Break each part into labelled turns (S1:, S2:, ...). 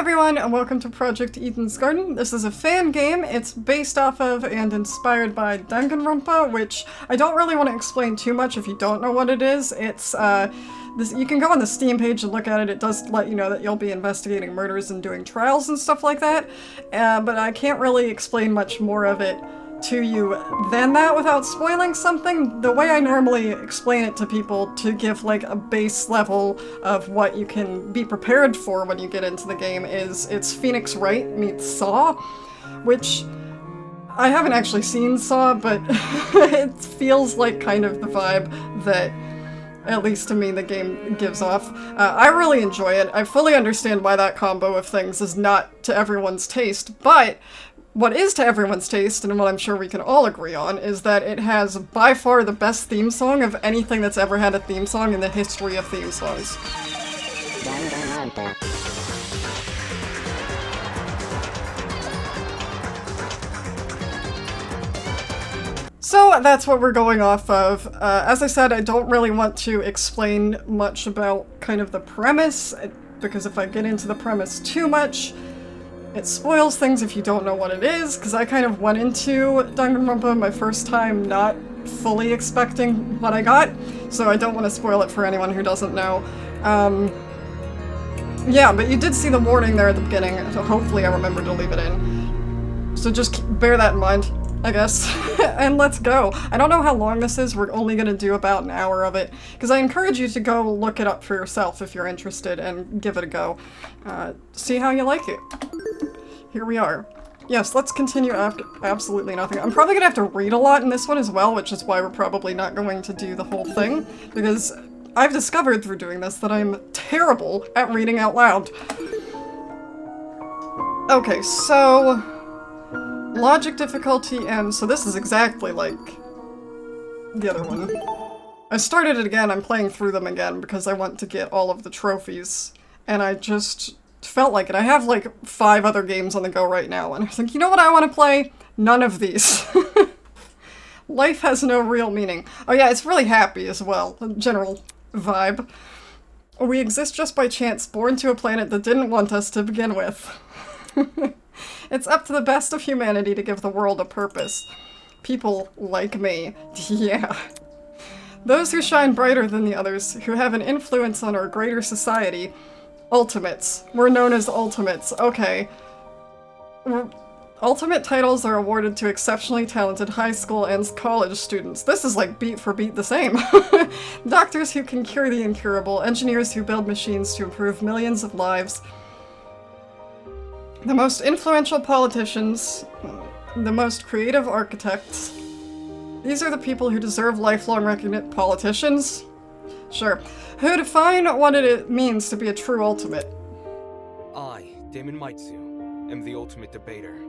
S1: everyone, and welcome to Project Eden's Garden. This is a fan game. It's based off of and inspired by Danganronpa, which I don't really want to explain too much if you don't know what it is. It's, you can go on the Steam page and look at it. It does let you know that you'll be investigating murders and doing trials and stuff like that, but I can't really explain much more of it to you than that without spoiling something. The way I normally explain it to people to give like a base level of what you can be prepared for when you get into the game is it's Phoenix Wright meets Saw, which I haven't actually seen Saw, but it feels like kind of the vibe that, at least to me, the game gives off. I really enjoy it. I fully understand why that combo of things is not to everyone's taste, but what is to everyone's taste, and what I'm sure we can all agree on, is that it has by far the best theme song of anything that's ever had a theme song in the history of theme songs. So that's what we're going off of. As I said, I don't really want to explain much about kind of the premise, because if I get into the premise too much, it spoils things if you don't know what it is, because I kind of went into Danganronpa my first time not fully expecting what I got, so I don't want to spoil it for anyone who doesn't know. Yeah, but you did see the warning there at the beginning, so hopefully I remember to leave it in. So just bear that in mind, I guess. And let's go. I don't know how long this is, we're only going to do about an hour of it, because I encourage you to go look it up for yourself if you're interested and give it a go. See how you like it. Here we are. Yes, let's continue after absolutely nothing. I'm probably gonna have to read a lot in this one as well, which is why we're probably not going to do the whole thing, because I've discovered through doing this that I'm terrible at reading out loud. Okay, so logic difficulty, and so this is exactly like the other one. I started it again, I'm playing through them again because I want to get all of the trophies, and I just felt like it. I have like 5 other games on the go right now, and I was like, you know what I want to play? None of these. Life has no real meaning. Oh yeah, it's really happy as well. General vibe. We exist just by chance, born to a planet that didn't want us to begin with. It's up to the best of humanity to give the world a purpose. People like me. Yeah. Those who shine brighter than the others, who have an influence on our greater society. Ultimates. We're known as Ultimates. Okay. Ultimate titles are awarded to exceptionally talented high school and college students. This is like beat for beat the same. Doctors who can cure the incurable, engineers who build machines to improve millions of lives. The most influential politicians, the most creative architects. These are the people who deserve lifelong recognition. Politicians? Sure. Who define what it means to be a true ultimate.
S2: I, Damon Maitsu, am the ultimate debater.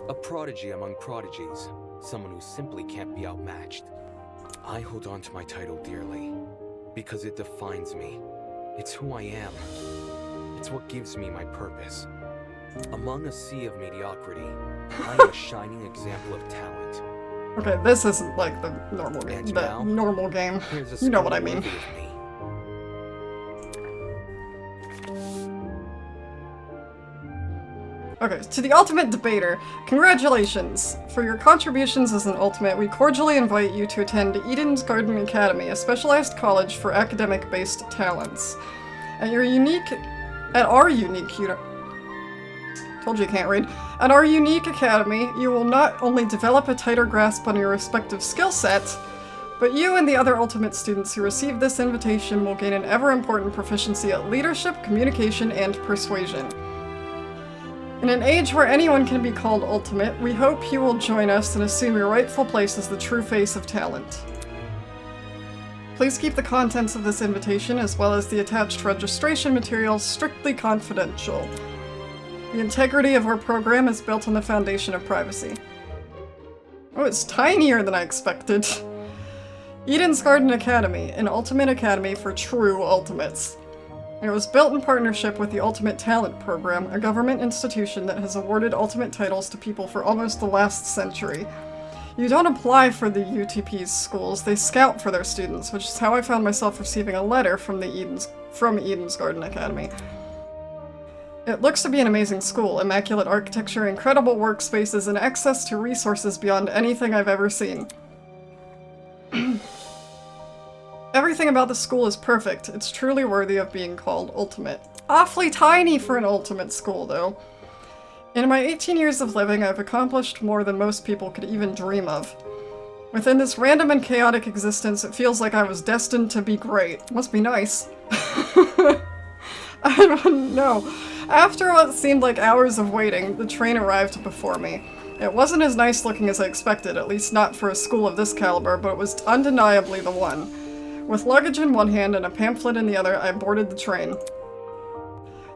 S2: A prodigy among prodigies, someone who simply can't be outmatched. I hold on to my title dearly, because it defines me. It's who I am. It's what gives me my purpose. Among a sea of mediocrity, I am a shining example of talent.
S1: Okay, this isn't like the normal game. The normal game. You know what I mean. Okay, to the Ultimate Debater, congratulations! For your contributions as an Ultimate, we cordially invite you to attend Eden's Garden Academy, a specialized college for academic-based talents. At our unique told you I can't read. At our unique academy, you will not only develop a tighter grasp on your respective skill sets, but you and the other Ultimate students who receive this invitation will gain an ever-important proficiency at leadership, communication, and persuasion. In an age where anyone can be called Ultimate, we hope you will join us and assume your rightful place as the true face of talent. Please keep the contents of this invitation, as well as the attached registration materials, strictly confidential. The integrity of our program is built on the foundation of privacy. Oh, it's tinier than I expected. Eden's Garden Academy, an ultimate academy for true ultimates. It was built in partnership with the Ultimate Talent Program, a government institution that has awarded ultimate titles to people for almost the last century. You don't apply for the UTP's schools, they scout for their students, which is how I found myself receiving a letter from Eden's Garden Academy. It looks to be an amazing school, immaculate architecture, incredible workspaces, and access to resources beyond anything I've ever seen. Everything about the school is perfect. It's truly worthy of being called ultimate. Awfully tiny for an ultimate school, though. In my 18 years of living, I've accomplished more than most people could even dream of. Within this random and chaotic existence, it feels like I was destined to be great. Must be nice. I don't know. After what seemed like hours of waiting, the train arrived before me. It wasn't as nice looking as I expected, at least not for a school of this caliber, but it was undeniably the one. With luggage in one hand and a pamphlet in the other, I boarded the train.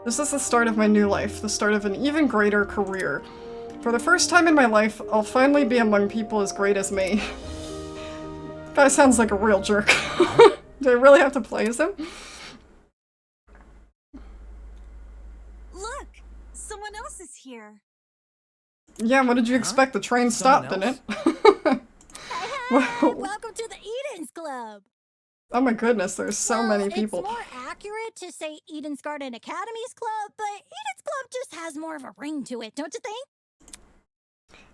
S1: This is the start of my new life, the start of an even greater career. For the first time in my life, I'll finally be among people as great as me. Guy sounds like a real jerk. Do I really have to play as him?
S3: Look! Someone else is here.
S1: Yeah, what did you expect? The train stopped, didn't it?
S3: Hey, welcome to the Eden's Club!
S1: Oh my goodness, there's so many people.
S3: It's more accurate to say Eden's Garden Academy's Club, but Eden's Club just has more of a ring to it, don't you think?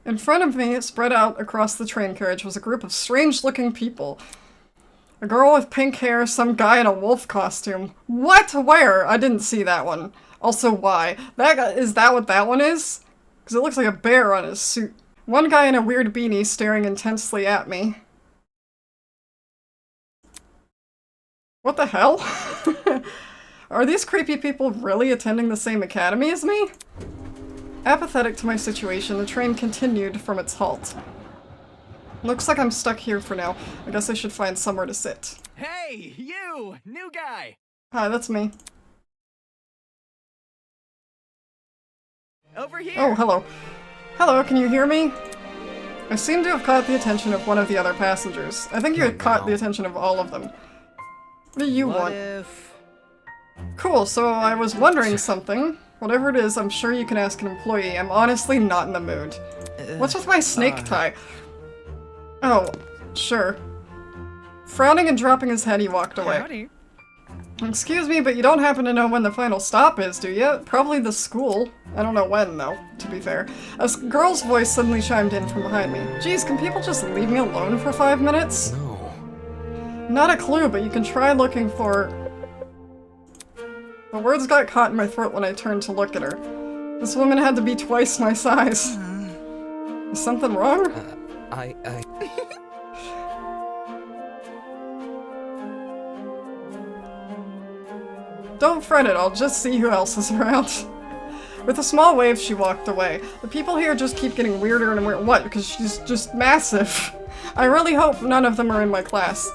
S1: In front of me, spread out across the train carriage, was a group of strange-looking people. A girl with pink hair, some guy in a wolf costume. What? Where? I didn't see that one. Also, why? Is that what that one is? Because it looks like a bear on his suit. One guy in a weird beanie staring intensely at me. What the hell? Are these creepy people really attending the same academy as me? Apathetic to my situation, the train continued from its halt. Looks like I'm stuck here for now. I guess I should find somewhere to sit.
S4: Hey, you! New guy!
S1: Hi, that's me.
S4: Over here!
S1: Oh, hello. Hello, can you hear me? I seem to have caught the attention of one of the other passengers. I think you had caught the attention of all of them. What do you want?
S4: If...
S1: Cool, so I was wondering something. Whatever it is, I'm sure you can ask an employee. I'm honestly not in the mood. What's with my snake tie? Oh, sure. Frowning and dropping his head, he walked away.
S4: Howdy.
S1: Excuse me, but you don't happen to know when the final stop is, do you? Probably the school. I don't know when, though, to be fair. A girl's voice suddenly chimed in from behind me. Geez, can people just leave me alone for 5 minutes?
S2: No.
S1: Not a clue, but you can try looking for... The words got caught in my throat when I turned to look at her. This woman had to be twice my size. Is something wrong? Don't fret it, I'll just see who else is around. With a small wave, she walked away. The people here just keep getting weirder and weirder. What? Because she's just massive. I really hope none of them are in my class.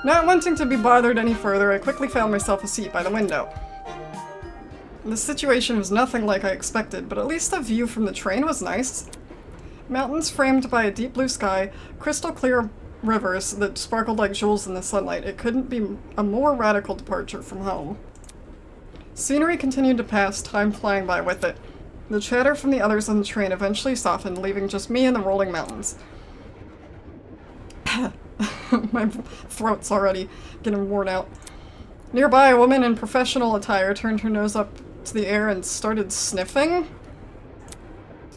S1: Not wanting to be bothered any further, I quickly found myself a seat by the window. The situation was nothing like I expected, but at least the view from the train was nice. Mountains framed by a deep blue sky, crystal clear rivers that sparkled like jewels in the sunlight. It couldn't be a more radical departure from home. Scenery continued to pass, time flying by with it. The chatter from the others on the train eventually softened, leaving just me and the rolling mountains. My throat's already getting worn out. Nearby, a woman in professional attire turned her nose up to the air and started sniffing.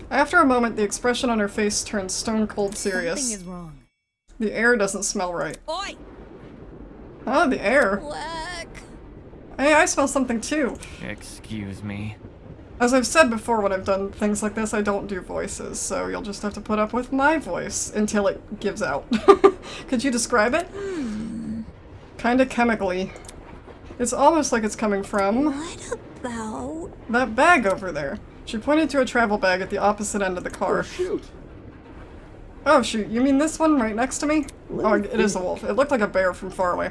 S1: After a moment, the expression on her face turned stone cold serious.
S3: Something is wrong.
S1: The air doesn't smell right.
S3: Oi!
S1: Oh, the air.
S3: Quack!
S1: Hey, I smell something too.
S4: Excuse me.
S1: As I've said before when I've done things like this, I don't do voices, so you'll just have to put up with my voice until it gives out. Could you describe it? Kinda chemically. It's almost like it's coming from...
S3: What about...
S1: that bag over there. She pointed to a travel bag at the opposite end of the car.
S5: Oh, shoot.
S1: Oh shoot, you mean this one right next to me? Oh, it is a wolf. It looked like a bear from far away.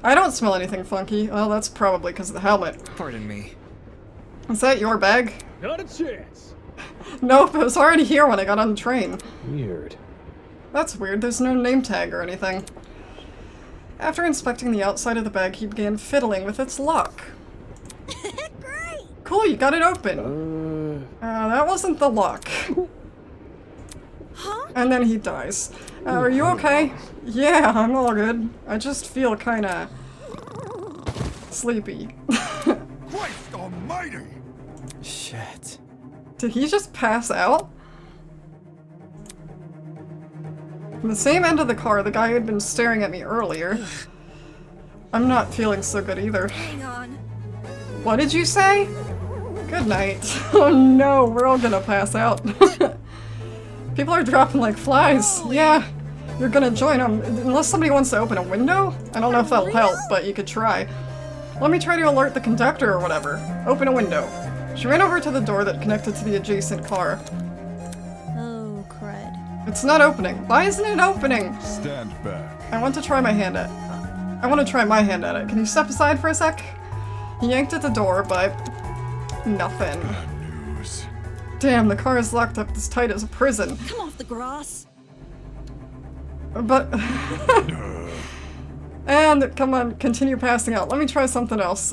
S1: I don't smell anything funky. Well, that's probably because of the helmet.
S2: Pardon me.
S1: Is that your bag?
S5: Not a chance.
S1: Nope, it was already here when I got on the train.
S5: Weird.
S1: That's weird, there's no name tag or anything. After inspecting the outside of the bag, he began fiddling with its lock.
S3: Great!
S1: Cool, you got it open. That wasn't the lock.
S3: Huh?
S1: And then he dies. Are you okay? Yeah, I'm all good. I just feel kinda... sleepy.
S6: Christ almighty!
S4: Shit.
S1: Did he just pass out? From the same end of the car, the guy who had been staring at me earlier. I'm not feeling so good either.
S3: Hang on.
S1: What did you say? Good night. Oh no, we're all gonna pass out. People are dropping like flies. Yeah, you're gonna join them. Unless somebody wants to open a window? I don't know if that'll help, but you could try. Let me try to alert the conductor or whatever. Open a window. She ran over to the door that connected to the adjacent car.
S3: Oh, crud.
S1: It's not opening. Why isn't it opening?
S6: Stand back.
S1: I want to try my hand at it. I want to try my hand at it. Can you step aside for a sec? He yanked at the door, but nothing.
S6: Bad news.
S1: Damn, the car is locked up as tight as a prison.
S3: Come off the grass.
S1: But... And, come on, continue passing out. Let me try something else.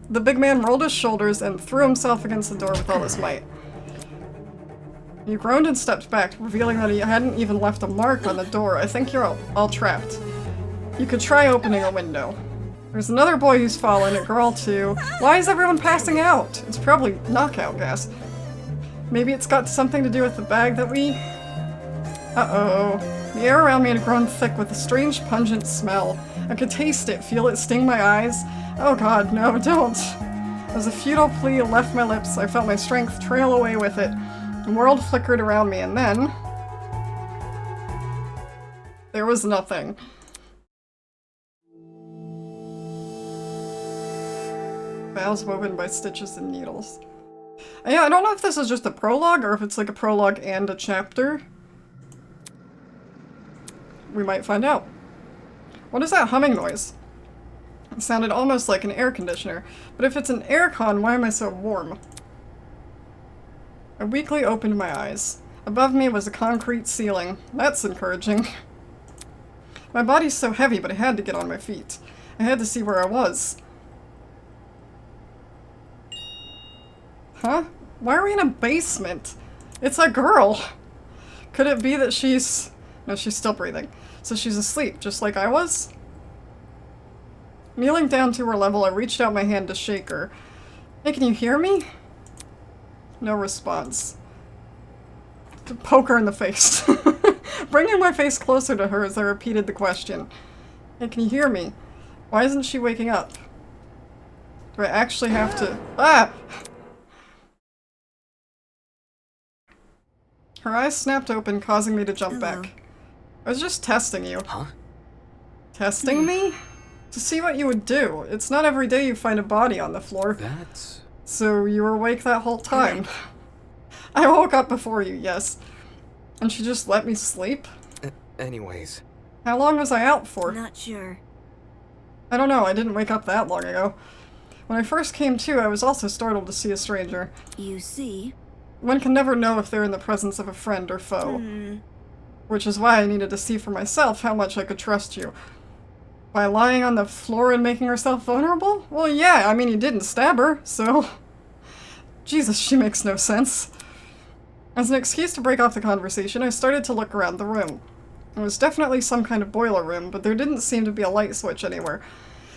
S1: The big man rolled his shoulders and threw himself against the door with all his might. He groaned and stepped back, revealing that he hadn't even left a mark on the door. I think you're all trapped. You could try opening a window. There's another boy who's fallen, a girl too. Why is everyone passing out? It's probably knockout gas. Maybe it's got something to do with the bag that we... Uh-oh. The air around me had grown thick with a strange pungent smell. I could taste it, feel it sting my eyes. Oh god, no, don't. As a futile plea left my lips, I felt my strength trail away with it. The world flickered around me, and then... there was nothing. Vows woven by stitches and needles. Yeah, I don't know if this is just a prologue, or if it's like a prologue and a chapter. We might find out. What is that humming noise? It sounded almost like an air conditioner. But if it's an aircon, why am I so warm? I weakly opened my eyes. Above me was a concrete ceiling. That's encouraging. My body's so heavy, but I had to get on my feet. I had to see where I was. Huh? Why are we in a basement? It's a girl! Could it be that she's... No, she's still breathing. So she's asleep, just like I was? Kneeling down to her level, I reached out my hand to shake her. Hey, can you hear me? No response. To poke her in the face. Bringing my face closer to her as I repeated the question. Hey, can you hear me? Why isn't she waking up? Do I actually have to... Ah! Her eyes snapped open, causing me to jump back. I was just testing you.
S2: Huh?
S1: Testing me? To see what you would do. It's not every day you find a body on the floor.
S2: That's...
S1: So you were awake that whole time. I woke up before you, yes. And she just let me sleep?
S2: Anyways.
S1: How long was I out for?
S3: Not sure.
S1: I don't know, I didn't wake up that long ago. When I first came to, I was also startled to see a stranger.
S3: You see?
S1: One can never know if they're in the presence of a friend or foe. Which is why I needed to see for myself how much I could trust you. By lying on the floor and making herself vulnerable? Well, yeah, I mean, you didn't stab her, so... Jesus, she makes no sense. As an excuse to break off the conversation, I started to look around the room. It was definitely some kind of boiler room, but there didn't seem to be a light switch anywhere.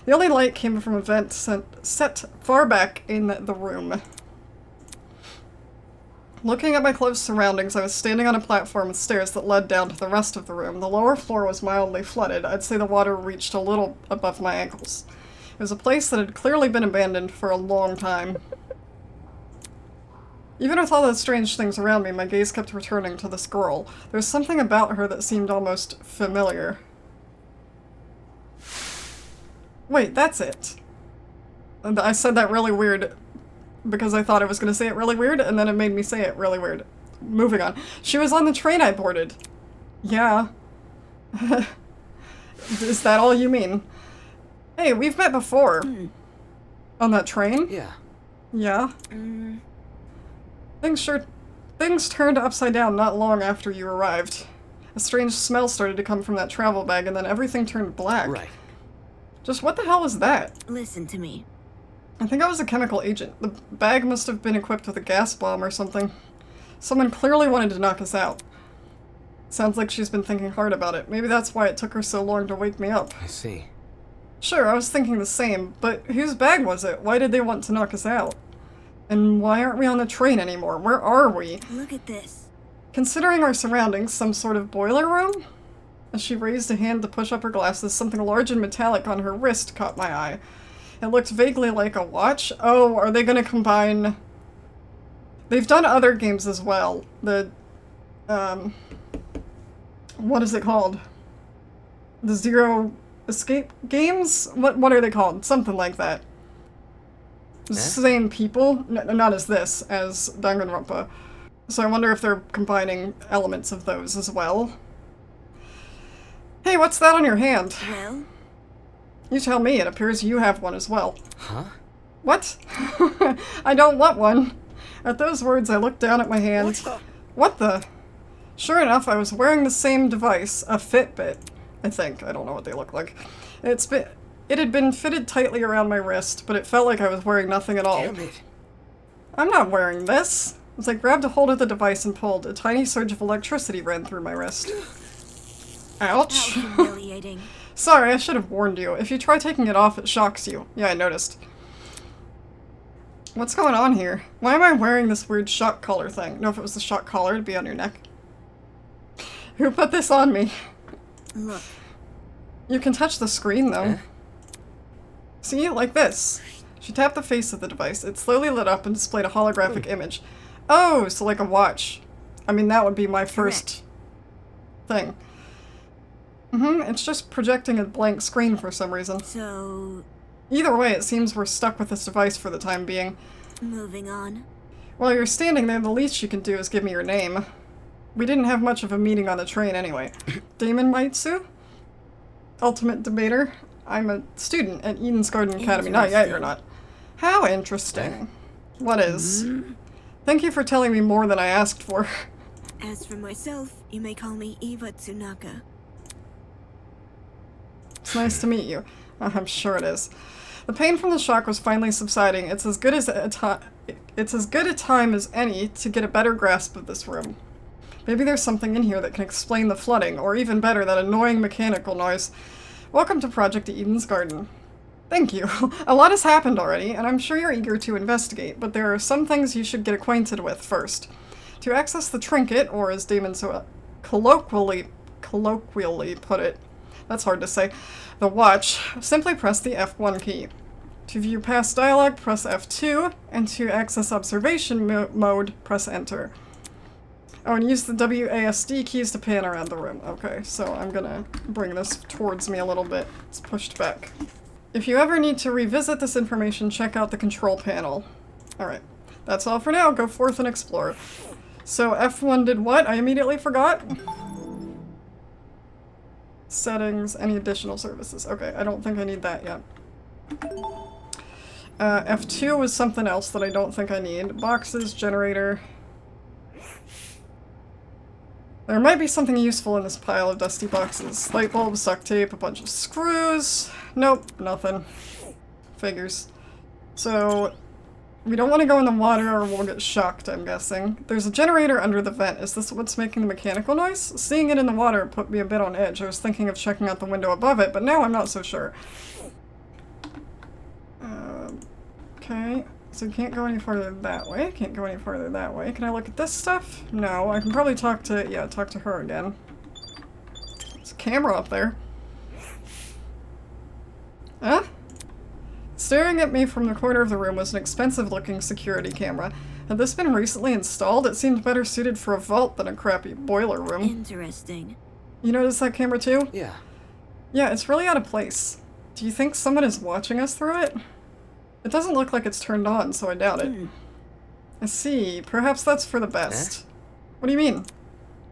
S1: The only light came from a vent set far back in the room. Looking at my close surroundings, I was standing on a platform with stairs that led down to the rest of the room. The lower floor was mildly flooded. I'd say the water reached a little above my ankles. It was a place that had clearly been abandoned for a long time. Even with all those strange things around me, my gaze kept returning to this girl. There was something about her that seemed almost familiar. Wait, that's it. And I said that really weird because I thought I was going to say it really weird, and then it made me say it really weird. Moving on. She was on the train I boarded. Yeah. Is that all you mean? Hey, we've met before. On that train?
S2: Yeah.
S1: Yeah? Things turned upside down not long after you arrived. A strange smell started to come from that travel bag, and then everything turned black.
S2: Right.
S1: Just what the hell was that?
S3: Listen to me.
S1: I think I was a chemical agent. The bag must have been equipped with a gas bomb or something. Someone clearly wanted to knock us out. Sounds like she's been thinking hard about it. Maybe that's why it took her so long to wake me up.
S2: I see.
S1: Sure, I was thinking the same, but whose bag was it? Why did they want to knock us out? And why aren't we on the train anymore? Where are we?
S7: Look at this.
S1: Considering our surroundings, some sort of boiler room? As she raised a hand to push up her glasses, something large and metallic on her wrist caught my eye. It looked vaguely like a watch. Oh, are they going to combine... They've done other games as well. The, what is it called? The Zero Escape games? What are they called? Something like that. Same people. No, not as this, as Danganronpa. So I wonder if they're combining elements of those as well. Hey, what's that on your hand?
S7: Well?
S1: You tell me, it appears you have one as well.
S2: Huh?
S1: What? I don't want one. At those words, I looked down at my hand. What the? Sure enough, I was wearing the same device, a Fitbit, I think. I don't know what they look like. It had been fitted tightly around my wrist, but it felt like I was wearing nothing at all.
S2: Damn it.
S1: I'm not wearing this. As I grabbed a hold of the device and pulled, a tiny surge of electricity ran through my wrist. Ouch.
S7: How humiliating.
S1: Sorry, I should have warned you. If you try taking it off, it shocks you. Yeah, I noticed. What's going on here? Why am I wearing this weird shock collar thing? No, if it was the shock collar, it'd be on your neck. Who put this on me?
S7: Look.
S1: You can touch the screen, though. See? Like this. She tapped the face of the device. It slowly lit up and displayed a holographic image. Oh, so like a watch. I mean, that would be my first thing. It's just projecting a blank screen for some reason.
S7: So...
S1: Either way, it seems we're stuck with this device for the time being.
S7: moving on.
S1: While you're standing there, the least you can do is give me your name. We didn't have much of a meeting on the train anyway. Damon Maitsu? Ultimate debater. I'm a student at Eden's Garden Academy. Not yet, you're not. How interesting. What is? Thank you for telling me more than I asked for.
S7: As for myself, you may call me Eva Tsunaka.
S1: It's nice to meet you. I'm sure it is. The pain from the shock was finally subsiding. It's as good a time as any to get a better grasp of this room. Maybe there's something in here that can explain the flooding, or even better, that annoying mechanical noise. Welcome to Project Eden's Garden. Thank you. A lot has happened already, and I'm sure you're eager to investigate, but there are some things you should get acquainted with first. To access the trinket, or as Damon so colloquially put it, that's hard to say, the watch, simply press the F1 key. To view past dialogue, press F2, and to access observation mode, press Enter. Oh, and use the WASD keys to pan around the room. Okay, so I'm gonna bring this towards me a little bit. It's pushed back. If you ever need to revisit this information, check out the control panel. Alright, that's all for now. Go forth and explore. So F1 did what? I immediately forgot? Settings, any additional services. Okay, I don't think I need that yet. F2 was something else that I don't think I need. Boxes, generator. There might be something useful in this pile of dusty boxes. Light bulbs, duct tape, a bunch of screws. Nope, nothing. Figures. So, we don't want to go in the water or we'll get shocked, I'm guessing. There's a generator under the vent. Is this what's making the mechanical noise? Seeing it in the water put me a bit on edge. I was thinking of checking out the window above it, but now I'm not so sure. Okay. So you can't go any farther that way. Can't go any farther that way. Can I look at this stuff? No. I can probably talk to her again. There's a camera up there. Huh? Staring at me from the corner of the room was an expensive-looking security camera. Had this been recently installed? It seemed better suited for a vault than a crappy boiler room.
S7: Interesting.
S1: You notice that camera too?
S2: Yeah.
S1: Yeah, it's really out of place. Do you think someone is watching us through it? It doesn't look like it's turned on, so I doubt it. I see. Perhaps that's for the best. What do you mean?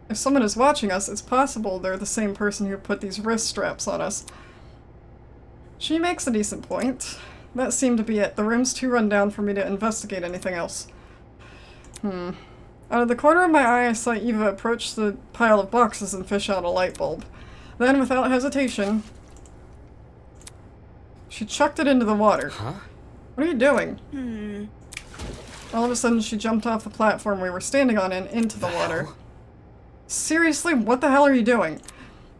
S1: If someone is watching us, it's possible they're the same person who put these wrist straps on us. She makes a decent point. That seemed to be it. The room's too run down for me to investigate anything else. Out of the corner of my eye, I saw Eva approach the pile of boxes and fish out a light bulb. Then, without hesitation, she chucked it into the water.
S2: Huh?
S1: What are you doing? All of a sudden, she jumped off the platform we were standing on and into the water. Seriously, what the hell are you doing?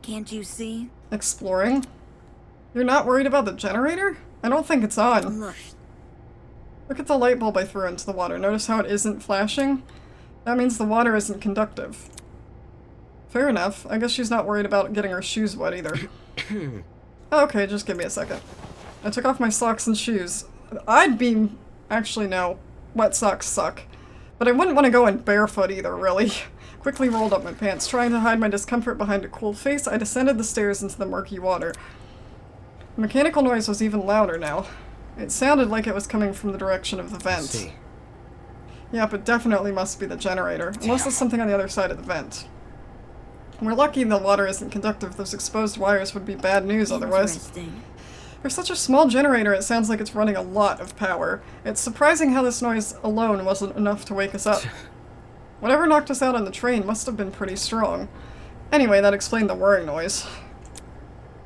S7: Can't you see?
S1: Exploring? You're not worried about the generator? I don't think it's on. Look at the light bulb I threw into the water. Notice how it isn't flashing? That means the water isn't conductive. Fair enough. I guess she's not worried about getting her shoes wet either. Okay, just give me a second. I took off my socks and shoes. I'd be... Actually, no. Wet socks suck. But I wouldn't want to go in barefoot either, really. Quickly rolled up my pants. Trying to hide my discomfort behind a cool face, I descended the stairs into the murky water. The mechanical noise was even louder now. It sounded like it was coming from the direction of the vent. Yeah, but definitely must be the generator. Unless there's something on the other side of the vent. We're lucky the water isn't conductive. Those exposed wires would be bad news otherwise. For such a small generator, it sounds like it's running a lot of power. It's surprising how this noise alone wasn't enough to wake us up. Whatever knocked us out on the train must have been pretty strong. Anyway, that explained the whirring noise.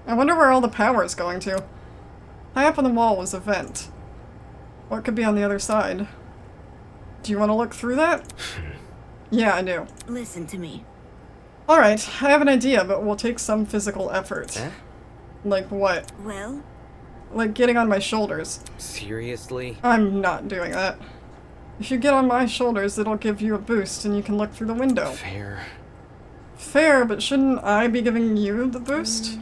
S1: I wonder where all the power is going to. High up on the wall was a vent. What could be on the other side? Do you want to look through that? Yeah, I do.
S7: Listen to me.
S1: Alright, I have an idea, but it will take some physical effort.
S2: Eh?
S1: Like what?
S7: Well?
S1: Like getting on my shoulders.
S2: Seriously?
S1: I'm not doing that. If you get on my shoulders, it'll give you a boost and you can look through the window.
S2: Fair.
S1: Fair, but shouldn't I be giving you the boost?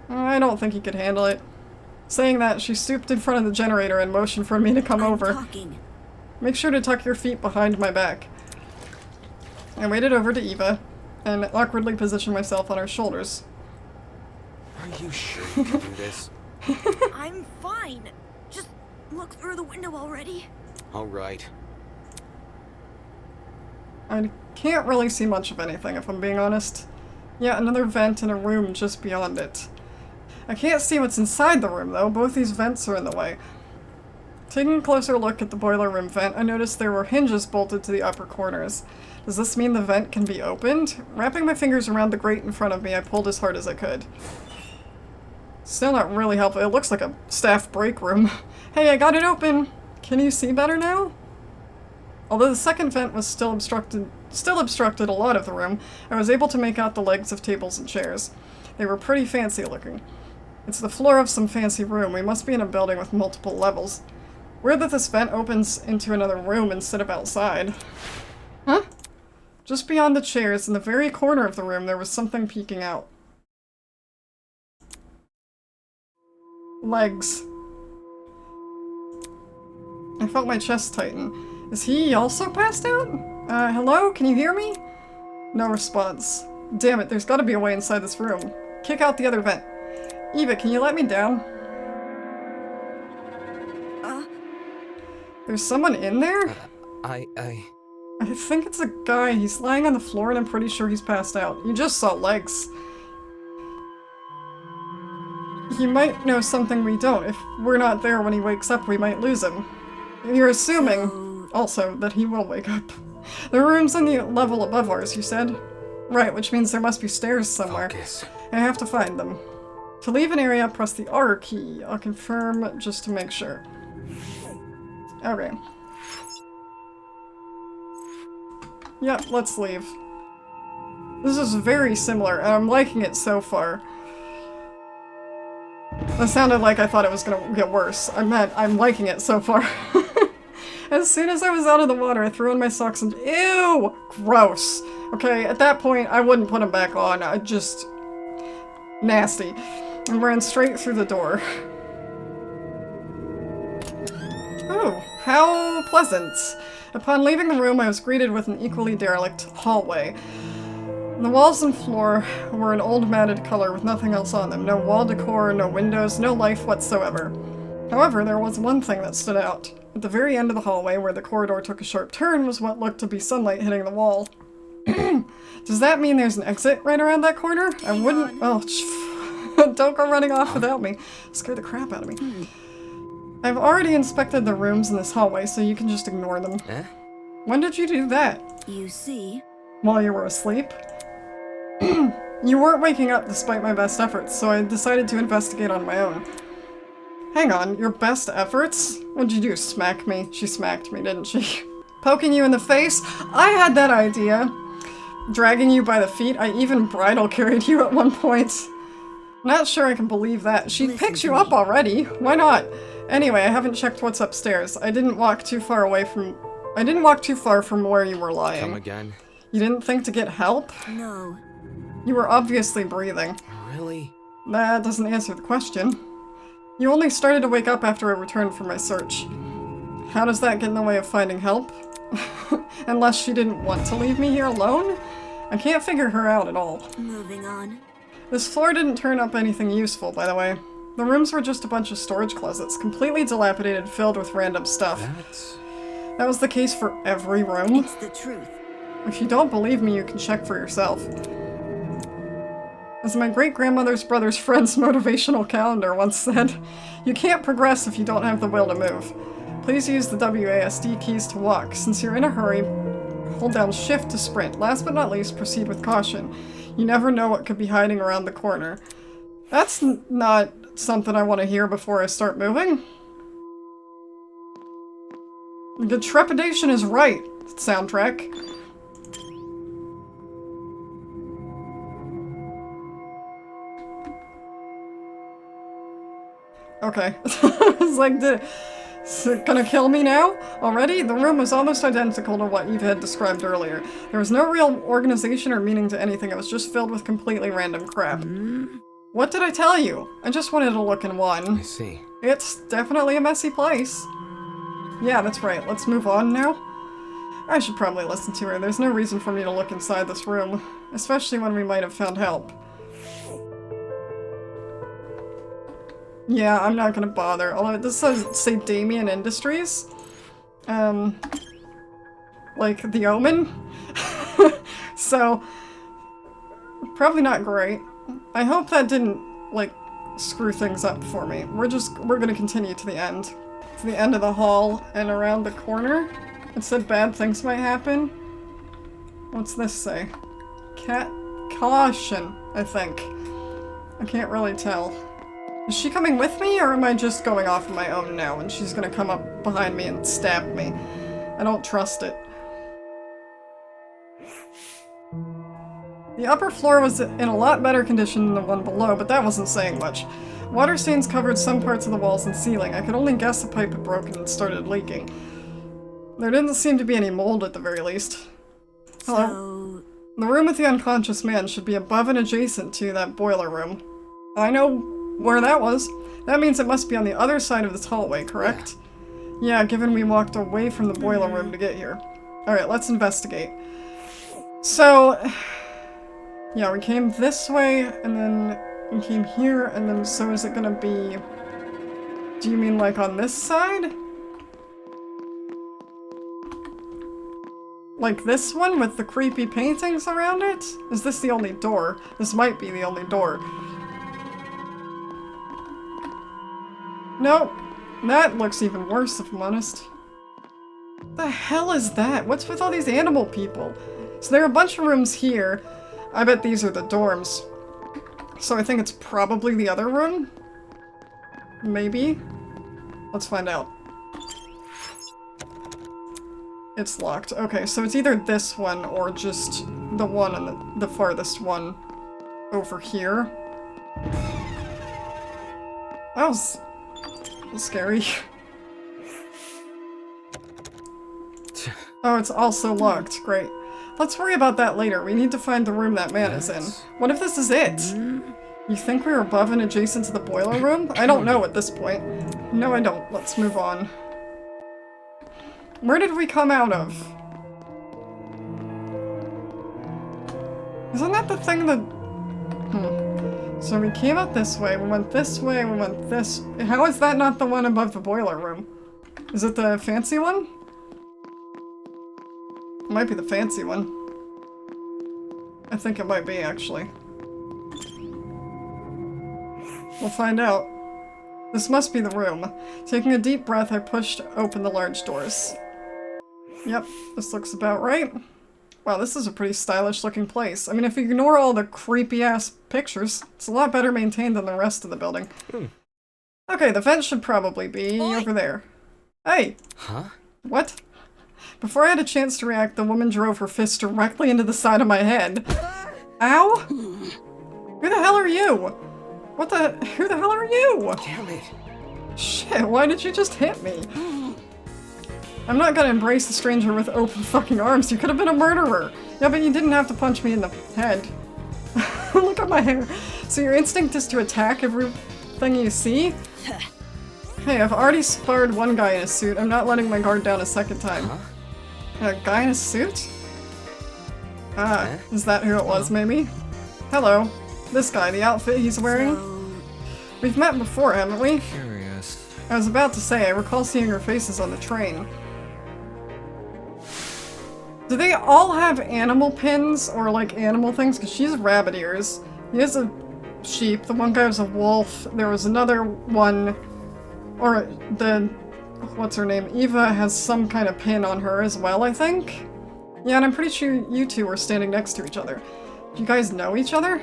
S1: I don't think he could handle it. Saying that, she stooped in front of the generator and motioned for me to come over.
S7: Talking.
S1: Make sure to tuck your feet behind my back. I waded over to Eva and awkwardly positioned myself on her shoulders.
S2: Are you sure you can do this?
S7: I'm fine. Just look through the window already.
S2: Alright.
S1: I can't really see much of anything, if I'm being honest. Yeah, another vent and a room just beyond it. I can't see what's inside the room, though. Both these vents are in the way. Taking a closer look at the boiler room vent, I noticed there were hinges bolted to the upper corners. Does this mean the vent can be opened? Wrapping my fingers around the grate in front of me, I pulled as hard as I could. Still not really helpful. It looks like a staff break room. Hey, I got it open! Can you see better now? Although the second vent was still obstructed a lot of the room, I was able to make out the legs of tables and chairs. They were pretty fancy looking. It's the floor of some fancy room. We must be in a building with multiple levels. Weird that this vent opens into another room instead of outside. Huh? Just beyond the chairs, in the very corner of the room, there was something peeking out. Legs. I felt my chest tighten. Is he also passed out? Hello? Can you hear me? No response. Damn it, there's gotta be a way inside this room. Kick out the other vent. Eva, can you let me down? There's someone in there?
S2: I
S1: think it's a guy. He's lying on the floor and I'm pretty sure he's passed out. You just saw legs. He might know something we don't. If we're not there when he wakes up, we might lose him. You're assuming, also, that he will wake up. The room's on the level above ours, you said? Right, which means there must be stairs somewhere.
S2: Focus.
S1: I have to find them. To leave an area, press the R key. I'll confirm just to make sure. Okay. Yep, let's leave. This is very similar, and I'm liking it so far. That sounded like I thought it was gonna get worse. I meant I'm liking it so far. As soon as I was out of the water, I threw on my socks and— ew! Gross. Okay, at that point, I wouldn't put them back on. I just— nasty. And ran straight through the door. Oh, how pleasant. Upon leaving the room, I was greeted with an equally derelict hallway. The walls and floor were an old matted color with nothing else on them. No wall decor, no windows, no life whatsoever. However, there was one thing that stood out. At the very end of the hallway, where the corridor took a sharp turn, was what looked to be sunlight hitting the wall. Does that mean there's an exit right around that corner? I wouldn't— oh, don't go running off without me. Scare the crap out of me. I've already inspected the rooms in this hallway, so you can just ignore them.
S2: Eh?
S1: When did you do that?
S7: You see?
S1: While you were asleep? You weren't waking up despite my best efforts, so I decided to investigate on my own. Hang on, your best efforts? What'd you do, smack me? She smacked me, didn't she? Poking you in the face? I had that idea. Dragging you by the feet? I even bridal carried you at one point. Not sure I can believe that. She
S7: Listen
S1: picks
S7: to
S1: you up
S7: me.
S1: already. Why not? Anyway, I haven't checked what's upstairs. I didn't walk too far from where you were lying.
S2: Come again?
S1: You didn't think to get help?
S7: No.
S1: You were obviously breathing.
S2: Really?
S1: That doesn't answer the question. You only started to wake up after I returned from my search. How does that get in the way of finding help? Unless she didn't want to leave me here alone? I can't figure her out at all.
S7: Moving on.
S1: This floor didn't turn up anything useful, by the way. The rooms were just a bunch of storage closets, completely dilapidated, filled with random stuff. That was the case for every room.
S7: It's the truth.
S1: If you don't believe me, you can check for yourself. As my great-grandmother's brother's friend's motivational calendar once said, you can't progress if you don't have the will to move. Please use the WASD keys to walk. Since you're in a hurry, hold down shift to sprint. Last but not least, proceed with caution. You never know what could be hiding around the corner. That's not something I want to hear before I start moving. The trepidation is right, soundtrack. Okay. It's like, is it gonna kill me now? Already? The room was almost identical to what you had described earlier. There was no real organization or meaning to anything. It was just filled with completely random crap. What did I tell you? I just wanted to look in one.
S2: I see.
S1: It's definitely a messy place. Yeah, that's right. Let's move on now. I should probably listen to her. There's no reason for me to look inside this room. Especially when we might have found help. Yeah, I'm not gonna bother. Although this says, say Damien Industries. Like The Omen. So, probably not great. I hope that didn't, like, screw things up for me. We're gonna continue to the end. To the end of the hall and around the corner. It said bad things might happen. What's this say? Caution, I think. I can't really tell. Is she coming with me, or am I just going off on my own now and she's gonna come up behind me and stab me? I don't trust it. The upper floor was in a lot better condition than the one below, but that wasn't saying much. Water stains covered some parts of the walls and ceiling. I could only guess the pipe had broken and started leaking. There didn't seem to be any mold at the very least. Hello?
S7: So...
S1: The room with the unconscious man should be above and adjacent to that boiler room. I know where that was. That means it must be on the other side of this hallway, correct? Yeah, given we walked away from the boiler room to get here. Alright, let's investigate. So... yeah, we came this way, and then we came here, and then so is it gonna be... Do you mean like on this side? Like this one with the creepy paintings around it? Is this the only door? This might be the only door. Nope. That looks even worse, if I'm honest. What the hell is that? What's with all these animal people? So there are a bunch of rooms here. I bet these are the dorms. So I think it's probably the other room? Maybe? Let's find out. It's locked. Okay, so it's either this one or just the one on the farthest one over here. That was scary. Oh, it's also locked. Great. Let's worry about that later. We need to find the room that man is in. What if this is it? You think we were above and adjacent to the boiler room? I don't know at this point. No, I don't. Let's move on. Where did we come out of? Isn't that the thing that... So we came out this way, we went this way, we went this... How is that not the one above the boiler room? Is it the fancy one? It might be the fancy one. I think it might be, actually. We'll find out. This must be the room. Taking a deep breath, I pushed open the large doors. Yep, this looks about right. Wow, this is a pretty stylish looking place. I mean, if you ignore all the creepy ass pictures, it's a lot better maintained than the rest of the building. Okay, the vent should probably be over there. Hey!
S2: Huh?
S1: What? Before I had a chance to react, the woman drove her fist directly into the side of my head. Ow? Who the hell are you? What the? Who the hell are you?
S2: Damn it.
S1: Shit, why did you just hit me? I'm not gonna embrace a stranger with open fucking arms. You could have been a murderer. Yeah, but you didn't have to punch me in the head. Look at my hair. So your instinct is to attack everything you see? Hey, I've already sparred one guy in a suit. I'm not letting my guard down a second time. A guy in a suit? Ah, is that who it was, maybe? Hello. This guy, the outfit he's wearing? We've met before, haven't we?
S4: Curious.
S1: I was about to say, I recall seeing your faces on the train. Do they all have animal pins or like animal things? Because she's rabbit ears. He has a sheep. The one guy was a wolf. There was another one, or the, what's her name? Eva has some kind of pin on her as well, I think? Yeah, and I'm pretty sure you two were standing next to each other. Do you guys know each other?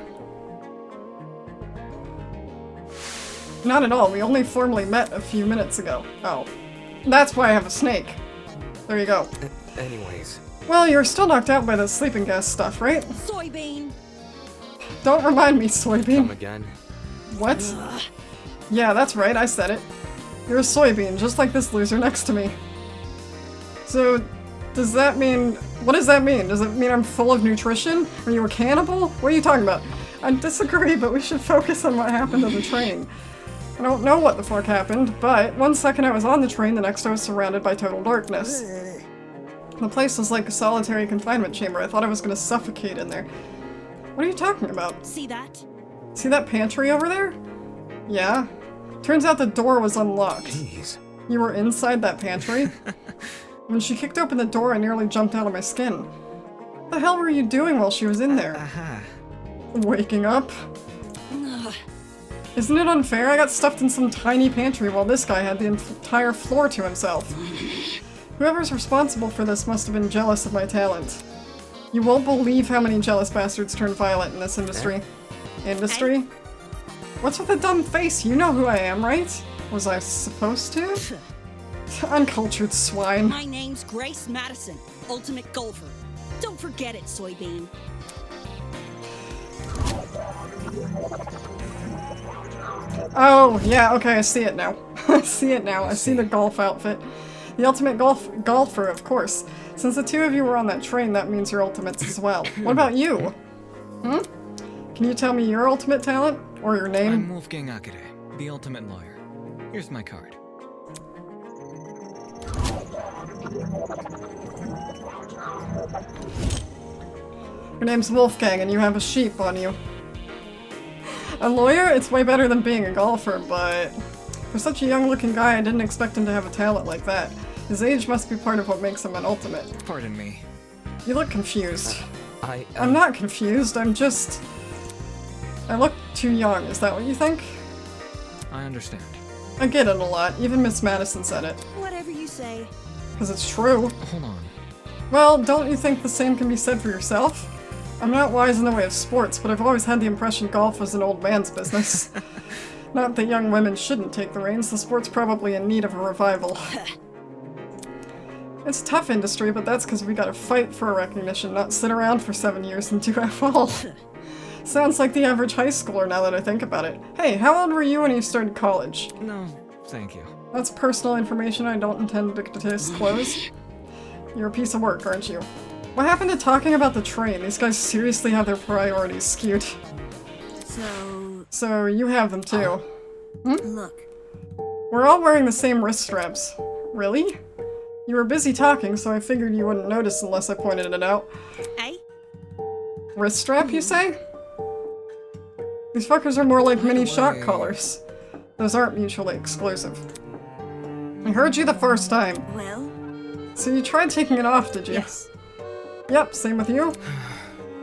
S1: Not at all. We only formally met a few minutes ago. Oh. That's why I have a snake. There you go.
S2: Anyways.
S1: Well, you're still knocked out by the sleeping gas stuff, right?
S3: Soybean.
S1: Don't remind me, Soybean.
S2: Come again.
S1: What? Yeah, that's right, I said it. You're a soybean, just like this loser next to me. So, does that mean... What does that mean? Does it mean I'm full of nutrition? Are you a cannibal? What are you talking about? I disagree, but we should focus on what happened on the train. I don't know what the fuck happened, but one second I was on the train, the next I was surrounded by total darkness. The place was like a solitary confinement chamber. I thought I was gonna suffocate in there. What are you talking about?
S3: See that?
S1: See that pantry over there? Yeah. Turns out the door was unlocked.
S2: Jeez.
S1: You were inside that pantry? When she kicked open the door, I nearly jumped out of my skin. What the hell were you doing while she was in there? Waking up? Isn't it unfair? I got stuffed in some tiny pantry while this guy had the entire floor to himself. Whoever's responsible for this must have been jealous of my talent. You won't believe how many jealous bastards turn violent in this industry. Industry? What's with the dumb face? You know who I am, right? Was I supposed to? Uncultured swine.
S8: My name's Grace Madison, Ultimate Golfer. Don't forget it, Soybean.
S1: Oh, yeah, okay, I see it now. I see it now. I see the golf outfit. The ultimate golfer, of course. Since the two of you were on that train, that means you're ultimates as well. What about you? Hmm? Can you tell me your ultimate talent? Or your name?
S4: I'm Wolfgang Akere, the ultimate lawyer. Here's my card.
S1: Your name's Wolfgang and you have a sheep on you. A lawyer? It's way better than being a golfer, but... For such a young-looking guy, I didn't expect him to have a talent like that. His age must be part of what makes him an ultimate.
S4: Pardon me.
S1: You look confused.
S2: I'm
S1: not confused, I'm just... I look too young, is that what you think?
S4: I understand.
S1: I get it a lot, even Miss Madison said it.
S8: Whatever you say.
S1: Because it's true.
S4: Hold on.
S1: Well, don't you think the same can be said for yourself? I'm not wise in the way of sports, but I've always had the impression golf was an old man's business. Not that young women shouldn't take the reins, the sport's probably in need of a revival. It's a tough industry, but that's because we gotta fight for a recognition, not sit around for 7 years and do F all. Sounds like the average high schooler now that I think about it. Hey, how old were you when you started college?
S4: No, thank you.
S1: That's personal information I don't intend to disclose. You're a piece of work, aren't you? What happened to talking about the train? These guys seriously have their priorities skewed. So you have them too.
S7: Look.
S1: We're all wearing the same wrist straps. Really? You were busy talking, so I figured you wouldn't notice unless I pointed it out.
S8: Hey?
S1: Wrist strap, you say? These fuckers are more like mini shock collars. Those aren't mutually exclusive. I heard you the first time.
S7: Well?
S1: So you tried taking it off, did you?
S7: Yes.
S1: Yep, same with you.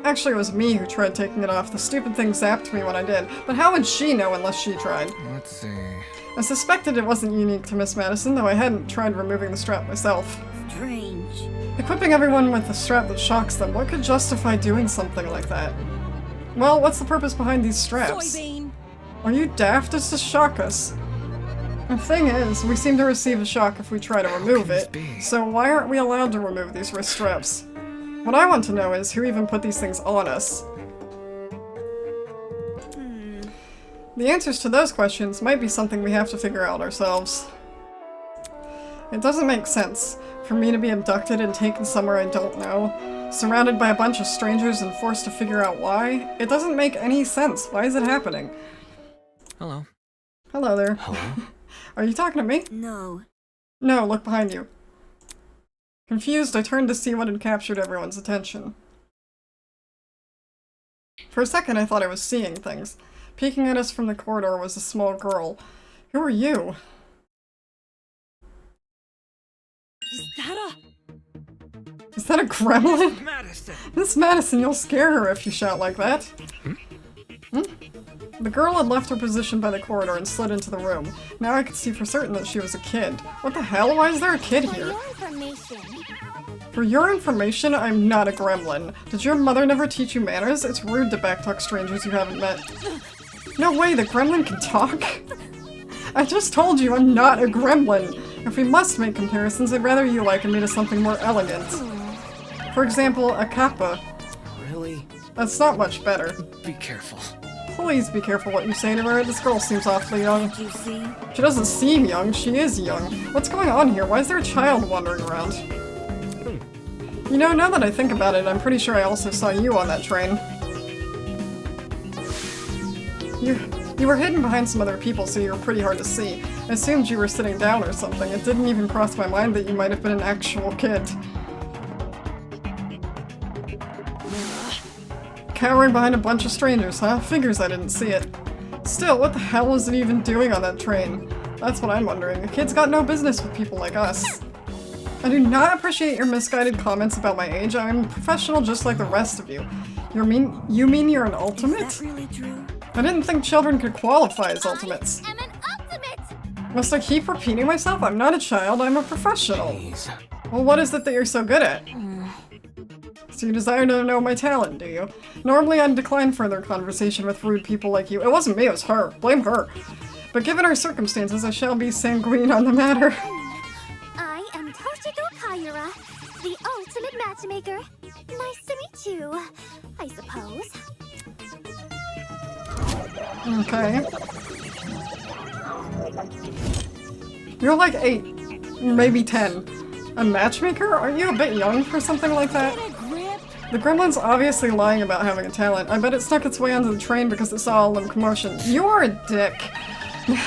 S1: Actually, it was me who tried taking it off. The stupid thing zapped me when I did. But how would she know unless she tried?
S4: Let's see.
S1: I suspected it wasn't unique to Miss Madison, though I hadn't tried removing the strap myself.
S7: Strange.
S1: Equipping everyone with a strap that shocks them, what could justify doing something like that? Well, what's the purpose behind these straps?
S8: Soybean.
S1: Are you daft as to shock us? The thing is, we seem to receive a shock if we try to remove it, so why aren't we allowed to remove these wrist straps? What I want to know is who even put these things on us. The answers to those questions might be something we have to figure out ourselves. It doesn't make sense for me to be abducted and taken somewhere I don't know, surrounded by a bunch of strangers and forced to figure out why. It doesn't make any sense. Why is it happening?
S4: Hello.
S1: Hello there.
S2: Hello?
S1: Are you talking to me?
S7: No.
S1: No, look behind you. Confused, I turned to see what had captured everyone's attention. For a second, I thought I was seeing things. Peeking at us from the corridor was a small girl. Who are you? Is that a gremlin?
S4: Madison!
S1: Miss Madison, you'll scare her if you shout like that. Hmm? The girl had left her position by the corridor and slid into the room. Now I could see for certain that she was a kid. What the hell? Why is there a kid here? For your information, I'm not a gremlin. Did your mother never teach you manners? It's rude to backtalk strangers you haven't met. No way, the gremlin can talk? I just told you I'm not a gremlin. If we must make comparisons, I'd rather you liken me to something more elegant. For example, a kappa.
S2: Really?
S1: That's not much better.
S4: Be careful.
S1: Please be careful what you say to her. This girl seems awfully young.
S7: Did you see?
S1: She doesn't seem young, she is young. What's going on here? Why is there a child wandering around? You know, now that I think about it, I'm pretty sure I also saw you on that train. You were hidden behind some other people, so you were pretty hard to see. I assumed you were sitting down or something. It didn't even cross my mind that you might have been an actual kid. Cowering behind a bunch of strangers, huh? Figures I didn't see it. Still, what the hell was it even doing on that train? That's what I'm wondering. A kid's got no business with people like us. I do not appreciate your misguided comments about my age. I'm a professional just like the rest of you. You mean you're an ultimate?
S7: Is that really true?
S1: I didn't think children could qualify as ultimates.
S3: I'm an ultimate!
S1: Must I keep repeating myself? I'm not a child, I'm a professional.
S2: Jeez.
S1: Well, what is it that you're so good at? So you desire to know my talent, do you? Normally I'd decline further conversation with rude people like you. It wasn't me, it was her. Blame her. But given our circumstances, I shall be sanguine on the matter.
S3: I am Toshiko Kaira, the ultimate matchmaker. Nice to meet you, I suppose.
S1: Okay. You're like 8, maybe 10. A matchmaker? Aren't you a bit young for something like that? The gremlin's obviously lying about having a talent. I bet it snuck its way onto the train because it saw all the commotion. You are a dick.
S4: Look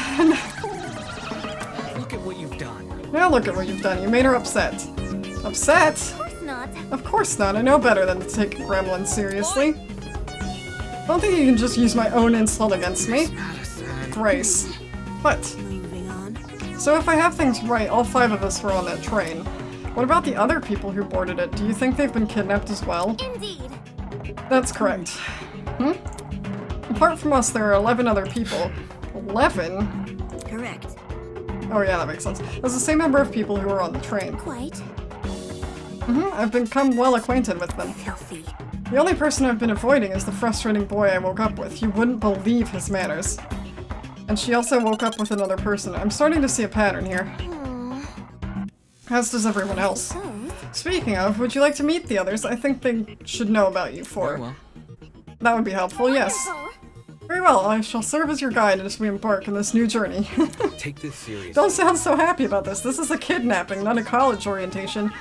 S4: at what you've done.
S1: Now look at what you've done. You made her upset. Upset?
S3: Of course not.
S1: Of course not. I know better than to take a gremlin seriously. I don't think you can just use my own insult against me.
S4: Madison.
S1: Grace. What?
S7: Moving on.
S1: So if I have things right, all 5 of us were on that train. What about the other people who boarded it? Do you think they've been kidnapped as well?
S3: Indeed.
S1: That's correct. Hmm? Apart from us, there are 11 other people. 11?
S7: Correct.
S1: Oh yeah, that makes sense. There's the same number of people who were on the train.
S3: Quite.
S1: I've become well acquainted with them.
S7: Filthy.
S1: The only person I've been avoiding is the frustrating boy I woke up with. You wouldn't believe his manners. And she also woke up with another person. I'm starting to see a pattern here. As does everyone else. Speaking of, would you like to meet the others? I think they should know about you
S4: Very
S1: for.
S4: well.
S1: That would be helpful, yes. Very well, I shall serve as your guide as we embark on this new journey.
S2: Take this seriously.
S1: Don't sound so happy about this. This is a kidnapping, not a college orientation.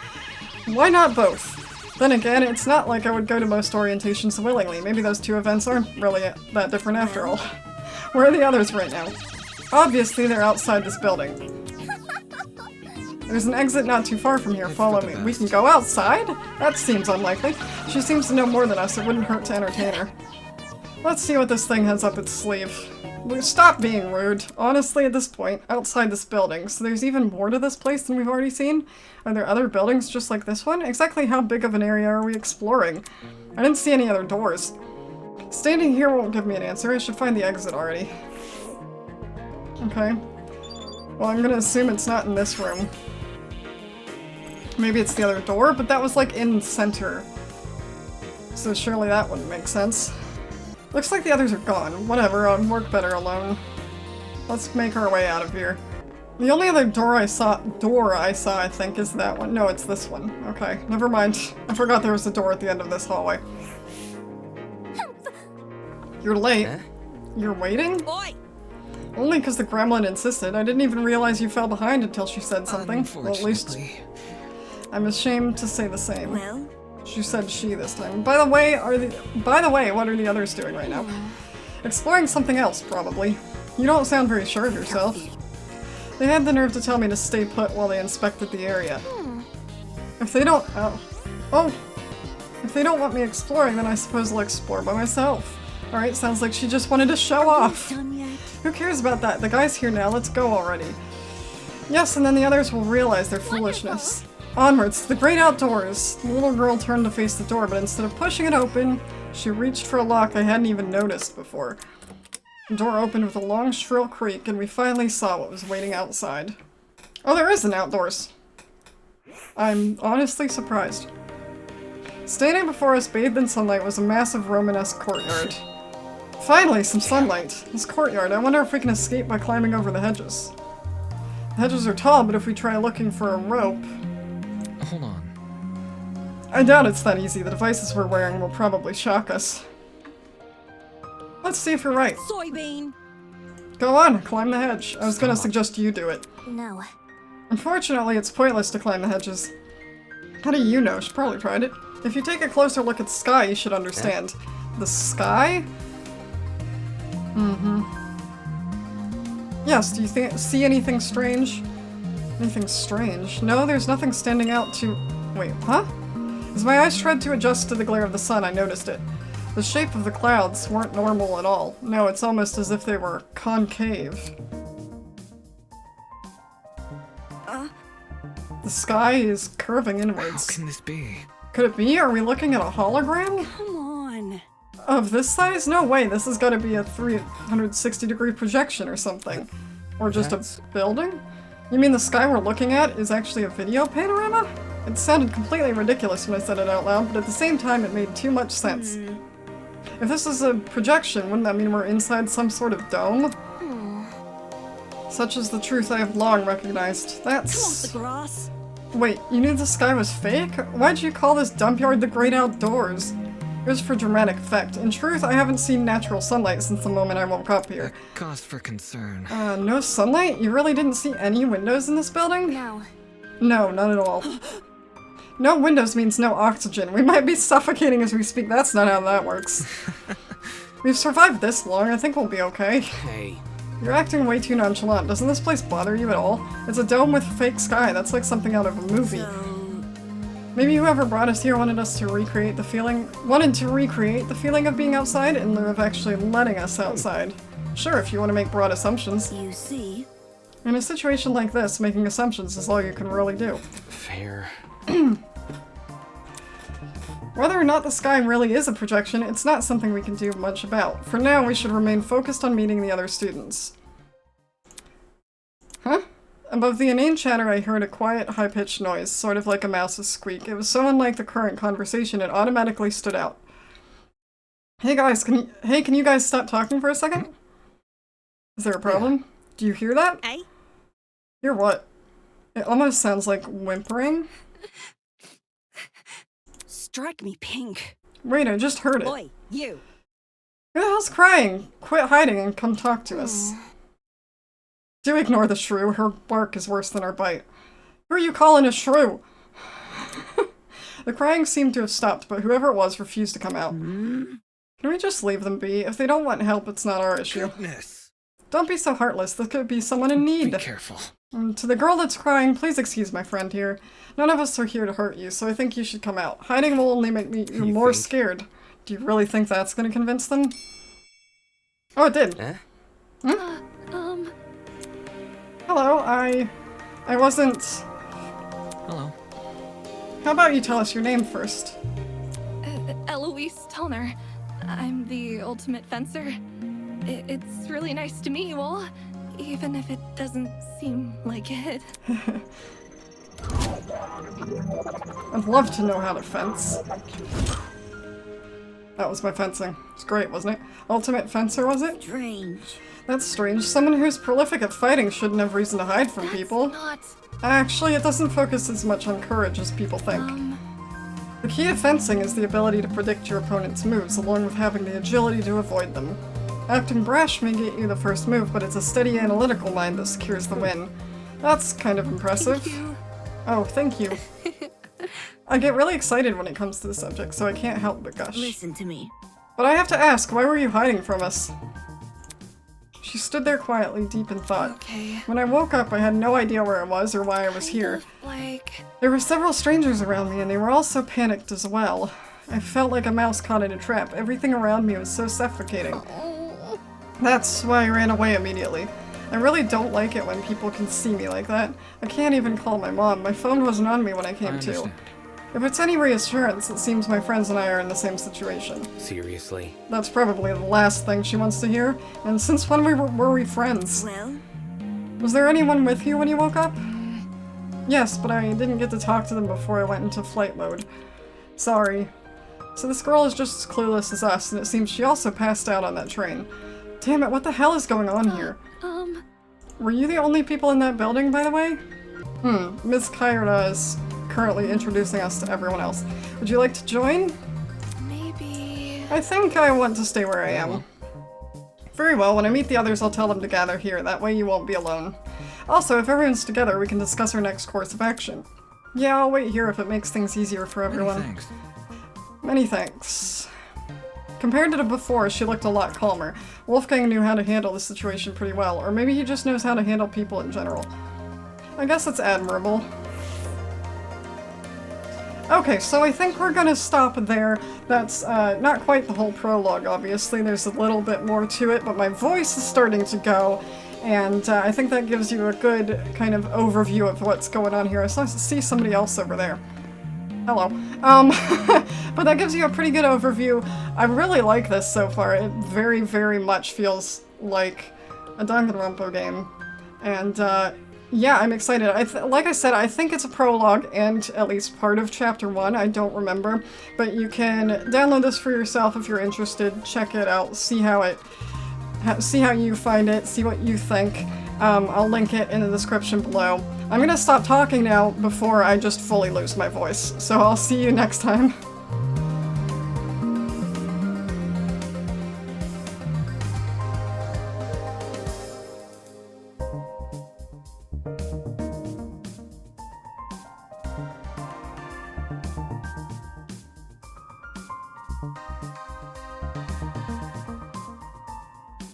S1: Why not both? Then again, it's not like I would go to most orientations willingly. Maybe those 2 events aren't really that different after all. Where are the others right now? Obviously, they're outside this building. There's an exit not too far from here. Follow me. We can go outside? That seems unlikely. She seems to know more than us. It wouldn't hurt to entertain her. Let's see what this thing has up its sleeve. Stop being rude. Honestly, at this point, outside this building, so there's even more to this place than we've already seen? Are there other buildings just like this one? Exactly how big of an area are we exploring? I didn't see any other doors. Standing here won't give me an answer. I should find the exit already. Okay. Well, I'm gonna assume it's not in this room. Maybe it's the other door, but that was like in center. So surely that wouldn't make sense. Looks like the others are gone. Whatever, I'll work better alone. Let's make our way out of here. The only other door I saw, I think, is that one. No, it's this one. Okay, never mind. I forgot there was a door at the end of this hallway. You're late.
S2: Huh?
S1: You're waiting?
S8: Oi!
S1: Only because the gremlin insisted. I didn't even realize you fell behind until she said something. Well, at least
S4: Unfortunately.
S1: I'm ashamed to say the same.
S7: Well,
S1: She said she this time. By the way, what are the others doing right now? Exploring something else, probably. You don't sound very sure of yourself. They had the nerve to tell me to stay put while they inspected the area. If they don't- oh. If they don't want me exploring, then I suppose I'll explore by myself. Alright, sounds like she just wanted to show off.
S7: done yet?
S1: Who cares about that? The guy's here now, let's go already. Yes, and then the others will realize their foolishness. Onwards to the great outdoors. The little girl turned to face the door, but instead of pushing it open, she reached for a lock I hadn't even noticed before. The door opened with a long, shrill creak, and we finally saw what was waiting outside. Oh, there is an outdoors! I'm honestly surprised. Standing before us, bathed in sunlight, was a massive Romanesque courtyard. Finally, some sunlight. This courtyard, I wonder if we can escape by climbing over the hedges. The hedges are tall, but if we try looking for a rope...
S4: Hold on.
S1: I doubt it's that easy. The devices we're wearing will probably shock us. Let's see if you're right.
S8: Soybean!
S1: Go on, climb the hedge. I was gonna suggest you do it.
S3: No.
S1: Unfortunately, it's pointless to climb the hedges. How do you know? She probably tried it. If you take a closer look at the sky, you should understand. The sky? Mm-hmm. Yes, do you see anything strange? Anything strange? No, there's nothing standing out to... Wait, huh? As my eyes tried to adjust to the glare of the sun, I noticed it. The shape of the clouds weren't normal at all. No, it's almost as if they were concave. The sky is curving
S4: How
S1: inwards.
S4: can this be?
S1: Could it be? Are we looking at a hologram?
S8: Come on.
S1: Of this size? No way, this has got to be a 360-degree projection or something. Or just a building? You mean the sky we're looking at is actually a video panorama? It sounded completely ridiculous when I said it out loud, but at the same time it made too much sense. If this is a projection, wouldn't that mean we're inside some sort of dome? Such is the truth I have long recognized.
S8: Come off
S1: That's...
S8: the grass.
S1: Wait, you knew the sky was fake? Why'd you call this dump yard the great outdoors? It was for dramatic effect. In truth, I haven't seen natural sunlight since the moment I woke up here.
S4: Cause for concern.
S1: No sunlight? You really didn't see any windows in this building?
S3: No.
S1: No, not at all. No windows means no oxygen. We might be suffocating as we speak. That's not how that works. We've survived this long. I think we'll be okay.
S2: Hey,
S1: You're acting way too nonchalant. Doesn't this place bother you at all? It's a dome with fake sky. That's like something out of a movie. Maybe whoever brought us here wanted to recreate the feeling of being outside in lieu of actually letting us outside. Sure, if you want to make broad assumptions.
S7: You see?
S1: In a situation like this, making assumptions is all you can really do.
S2: fair.
S1: Whether or not the sky really is a projection, it's not something we can do much about. For now, we should remain focused on meeting the other students. Huh? Above the inane chatter, I heard a quiet, high-pitched noise, sort of like a mouse's squeak. It was so unlike the current conversation, it automatically stood out. Hey guys, can you guys stop talking for a second? Is there a problem? Do you hear that?
S8: Eh?
S1: Hear what? It almost sounds like whimpering.
S8: Strike me pink.
S1: Wait, I just heard it.
S8: Oi, you.
S1: Who the hell's crying? Quit hiding and come talk to us. Do ignore the shrew. Her bark is worse than our bite. Who are you calling a shrew? The crying seemed to have stopped, but whoever it was refused to come out. Can we just leave them be? If they don't want help, it's not our issue.
S4: Goodness.
S1: Don't be so heartless. This could be someone in need.
S4: Be careful.
S1: To the girl that's crying, please excuse my friend here. None of us are here to hurt you, so I think you should come out. Hiding will only make you more
S2: think?
S1: scared. Do you really think that's gonna convince them? Oh, it did.
S2: Eh?
S1: Hello, I wasn't...
S4: Hello.
S1: How about you tell us your name first?
S9: Eloise Tellner. I'm the ultimate fencer. It's really nice to meet you all, even if it doesn't seem like it.
S1: I'd love to know how to fence. That was my fencing. It's great, wasn't it? Ultimate fencer, was it?
S7: Strange.
S1: That's strange. Someone who's prolific at fighting shouldn't have reason to hide from people.
S9: Not.
S1: Actually, it doesn't focus as much on courage as people think. The key to fencing is the ability to predict your opponent's moves, along with having the agility to avoid them. Acting brash may get you the first move, but it's a steady analytical mind that secures the win. That's kind of impressive.
S9: Thank you.
S1: Oh, thank you. I get really excited when it comes to the subject, so I can't help but gush.
S7: Listen to me.
S1: But I have to ask, why were you hiding from us? She stood there quietly, deep in thought.
S9: Okay.
S1: When I woke up, I had no idea where I was or why I was here.
S9: Like...
S1: There were several strangers around me, and they were all so panicked as well. I felt like a mouse caught in a trap. Everything around me was so suffocating. That's why I ran away immediately. I really don't like it when people can see me like that. I can't even call my mom. My phone wasn't on me when I came to. If it's any reassurance, it seems my friends and I are in the same situation.
S2: Seriously?
S1: That's probably the last thing she wants to hear. And since when were we friends?
S7: Well?
S1: Was there anyone with you when you woke up? Yes, but I didn't get to talk to them before I went into flight mode. Sorry. So this girl is just as clueless as us, and it seems she also passed out on that train. Damn it, what the hell is going on here? Were you the only people in that building, by the way? Ms. Kyra is currently introducing us to everyone else. Would you like to join?
S9: Maybe...
S1: I think I want to stay where I am. Very well, when I meet the others I'll tell them to gather here, that way you won't be alone. Also, if everyone's together, we can discuss our next course of action. Yeah, I'll wait here if it makes things easier for everyone.
S4: Many thanks.
S1: Many thanks. Compared to before, she looked a lot calmer. Wolfgang knew how to handle the situation pretty well, or maybe he just knows how to handle people in general. I guess it's admirable. Okay, so I think we're gonna stop there. That's not quite the whole prologue, obviously. There's a little bit more to it, but my voice is starting to go, and I think that gives you a good kind of overview of what's going on here. I see somebody else over there. Hello. But that gives you a pretty good overview. I really like this so far. It very, very much feels like a Danganronpa game. And, yeah, I'm excited. Like I said, I think it's a prologue and at least part of Chapter 1. I don't remember. But you can download this for yourself if you're interested. Check it out. See how you find it. See what you think. I'll link it in the description below. I'm gonna stop talking now before I just fully lose my voice. So I'll see you next time.